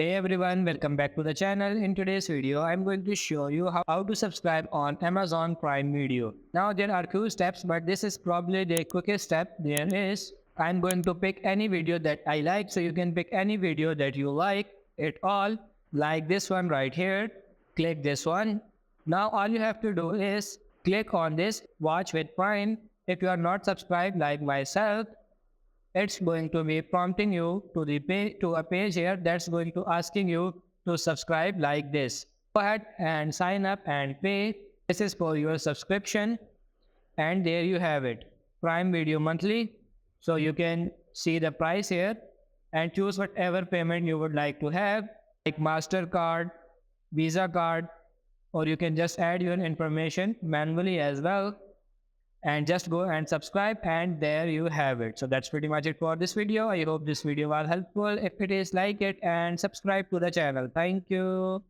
Hey everyone, welcome back to the channel. In today's video, I'm going to show you how to subscribe on Amazon Prime Video. Now there are few steps, but this is probably the quickest step there is. I'm going to pick any video that I like, so you can pick any video that you like it all, like this one right here. Click this one. Now all you have to do is click on this Watch with Prime. If you are not subscribed like myself, it's going to be prompting you to the page, to a page here that's going to asking you to subscribe like this. Go ahead and sign up and pay. This is for your subscription, and there you have it, Prime Video Monthly. So you can see the price here and choose whatever payment you would like to have, like MasterCard, Visa card, or you can just add your information manually as well, and just go and subscribe, and there you have it. So that's pretty much it for this video. I hope this video was helpful. If it is, like it and subscribe to the channel. Thank you.